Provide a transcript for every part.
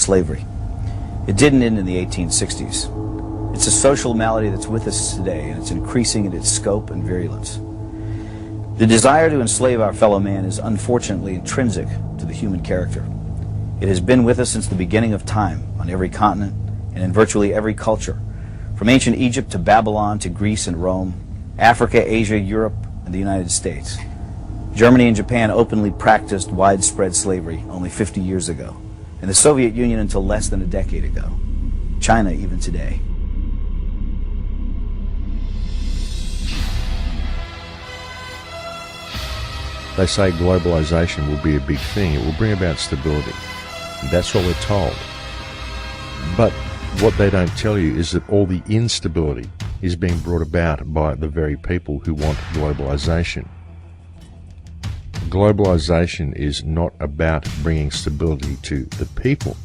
slavery. It didn't end in the 1860s. It's a social malady that's with us today, and it's increasing in its scope and virulence. The desire to enslave our fellow man is unfortunately intrinsic to the human character. It has been with us since the beginning of time, on every continent and in virtually every culture, from ancient Egypt to Babylon to Greece and Rome, Africa, Asia, Europe, and the United States. Germany and Japan openly practiced widespread slavery only 50 years ago, and the Soviet Union until less than a decade ago. China even today. They say globalization will be a big thing. It will bring about stability. That's what we're told. But what they don't tell you is that all the instability is being brought about by the very people who want globalization. Globalization is not about bringing stability to the people.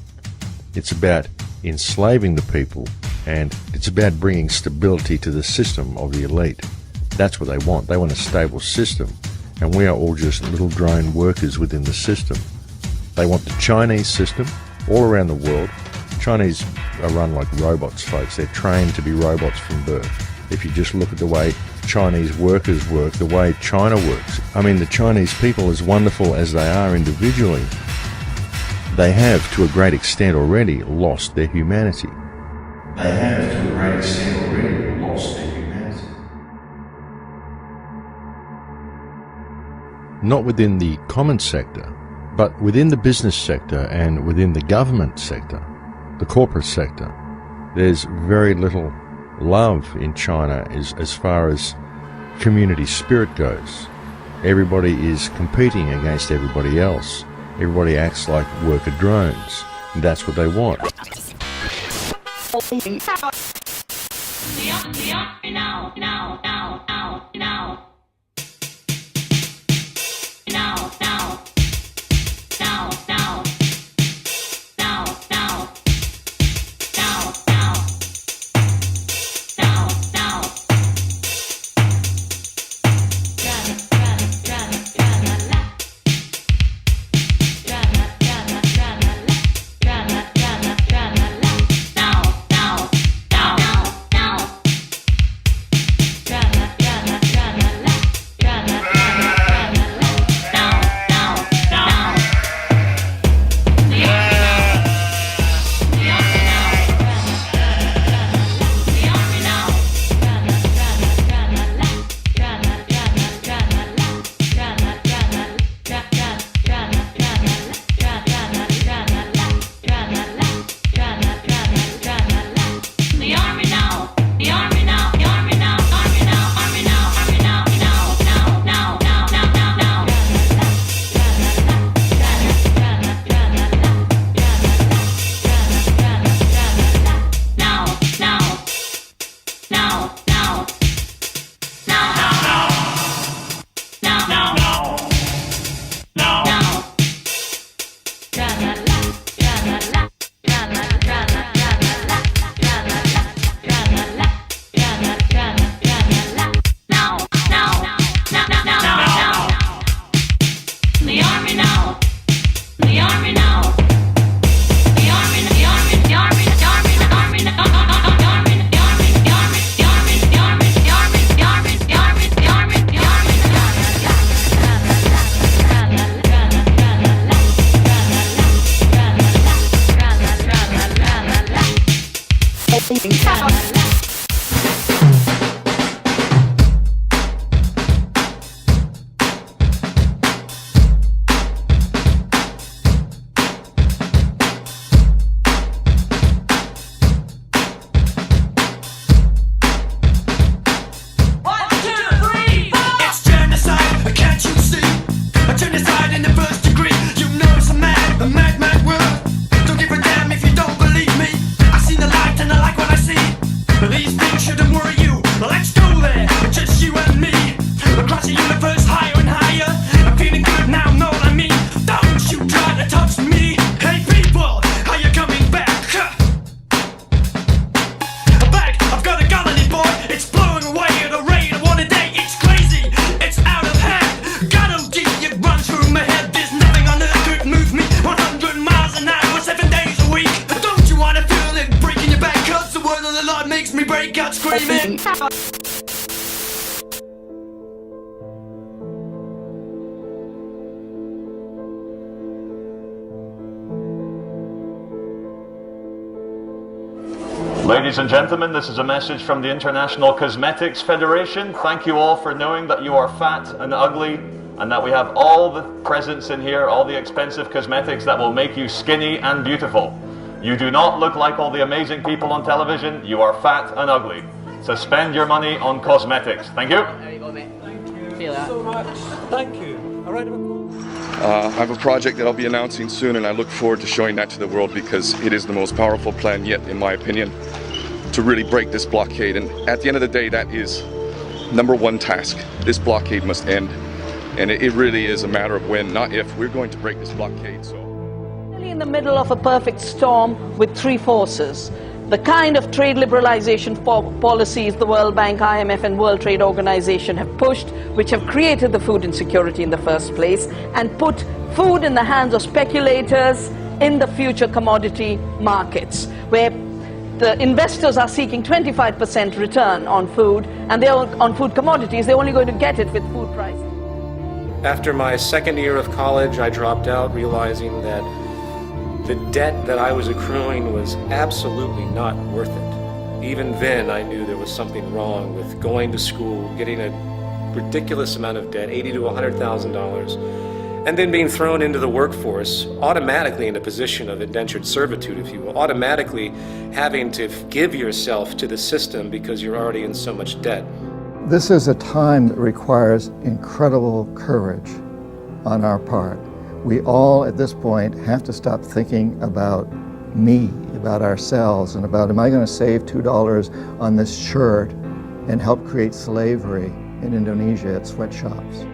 It's about enslaving the people, and it's about bringing stability to the system of the elite. That's what they want. They want a stable system, and we are all just little drone workers within the system. They want the Chinese system all around the world. Chinese are run like robots, folks. They're trained to be robots from birth. If you just look at the way Chinese workers work, the way China works. I mean, the Chinese people, as wonderful as they are individually, they have, to a great extent already, lost their humanity. They have, to a great extent already, lost their humanity. Not within the common sector, but within the business sector and within the government sector, the corporate sector. There's very little love in China as far as community spirit goes. Everybody is competing against everybody else. Everybody acts like worker drones, and that's what they want. break out screaming. Ladies and gentlemen, this is a message from the International Cosmetics Federation. Thank you all for knowing that you are fat and ugly, and that we have all the presents in here, all the expensive cosmetics that will make you skinny and beautiful. You do not look like all the amazing people on television. You are fat and ugly. So spend your money on cosmetics. Thank you. Thank you so much. Thank you. A round of applause. I have a project that I'll be announcing soon, and I look forward to showing that to the world because it is the most powerful plan yet, in my opinion, to really break this blockade. And at the end of the day, that is number one task. This blockade must end. And it really is a matter of when, not if. We're going to break this blockade. So, in the middle of a perfect storm with three forces. The kind of trade liberalization policies the World Bank, IMF and World Trade Organization have pushed, which have created the food insecurity in the first place and put food in the hands of speculators in the future commodity markets, where the investors are seeking 25% return on food, and on food commodities, they're only going to get it with food prices. After my second year of college, I dropped out, realizing that the debt that I was accruing was absolutely not worth it. Even then, I knew there was something wrong with going to school, getting a ridiculous amount of debt, $80,000 to $100,000, and then being thrown into the workforce, automatically in a position of indentured servitude, if you will, automatically having to give yourself to the system because you're already in so much debt. This is a time that requires incredible courage on our part. We all, at this point, have to stop thinking about me, about ourselves, and about, am I going to save $2 on this shirt and help create slavery in Indonesia at sweatshops?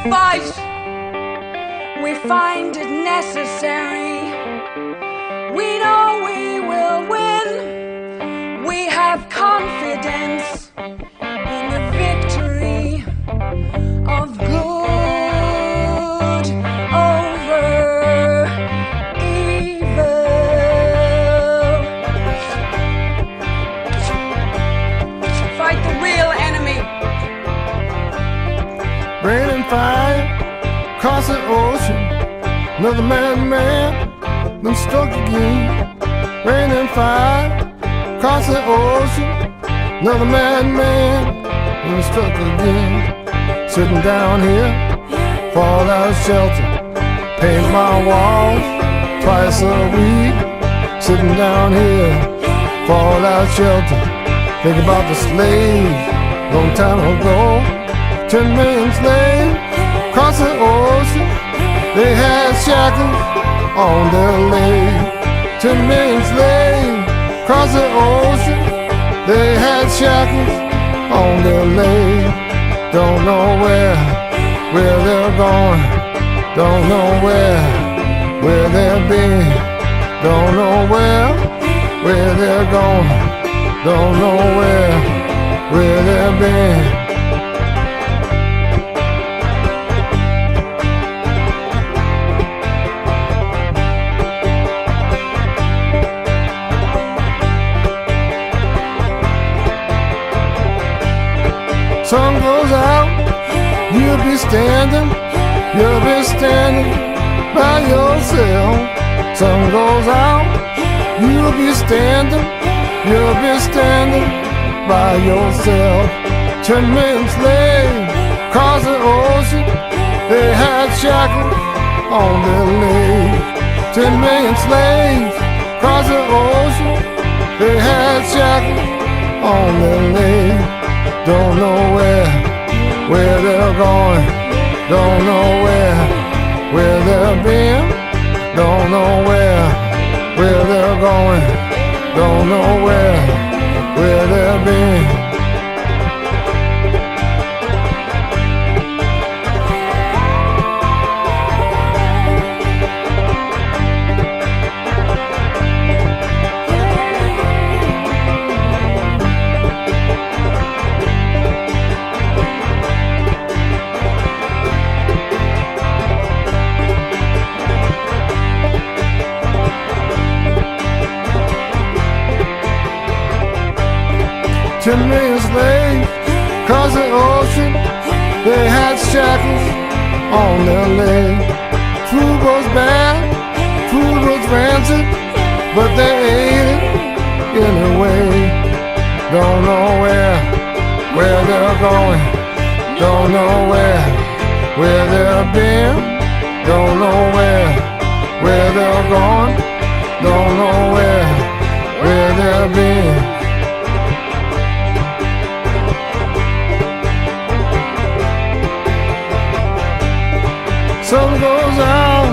Fight, we find it necessary. We know we will win. We have confidence in the victory of good over evil. Fight the real enemy. Rain and fire, across the ocean, another man, been struck again. Rain and fire, across the ocean, another man, been struck again. Sitting down here, fallout shelter, paint my walls twice a week. Sitting down here, fallout shelter, think about the slaves, long time ago. 10 million slaves across the ocean, they had shackles on their legs. 10 million slaves across the ocean, they had shackles on their legs. Don't know where they're going, don't know where they've been. Don't know where they're going, don't know where they've been. Sun goes out, you'll be standing by yourself. Sun goes out, you'll be standing by yourself. 10 million slaves across the ocean, they had shackles on their legs. 10 million slaves across the ocean, they had shackles on their legs. Don't know where they're going, don't know where they've been, don't know where they're going, don't know where they've been. Slaves across the ocean, they had shackles on their legs. Food was bad, food was rancid, but they ate it anyway. Don't know where they're going, don't know where they've been, don't know where they're going, don't know where they've been. Sun goes out,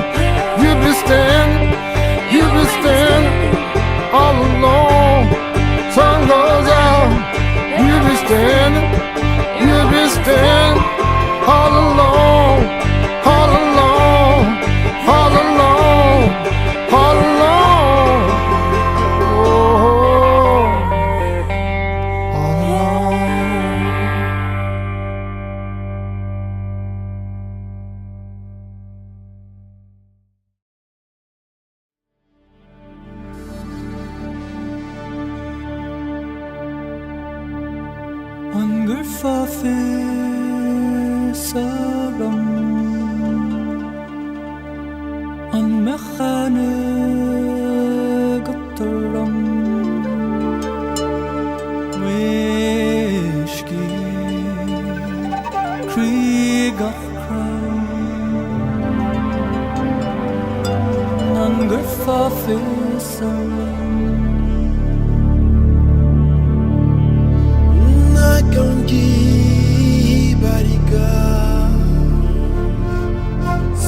you'll be standing all alone. Sun goes out, you'll be standing all alone, all alone, all alone, all alone. Oh, all alone. Hunger for saram on mechane gotteram wishki kriegach hunger for saram Gangi barika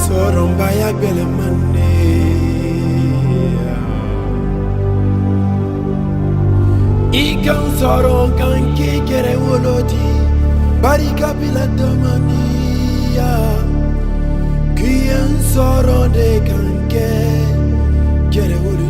soron bayak bele manne ikan soron gangi kere wolodi barika bila domania kian soron de gange kere wolodi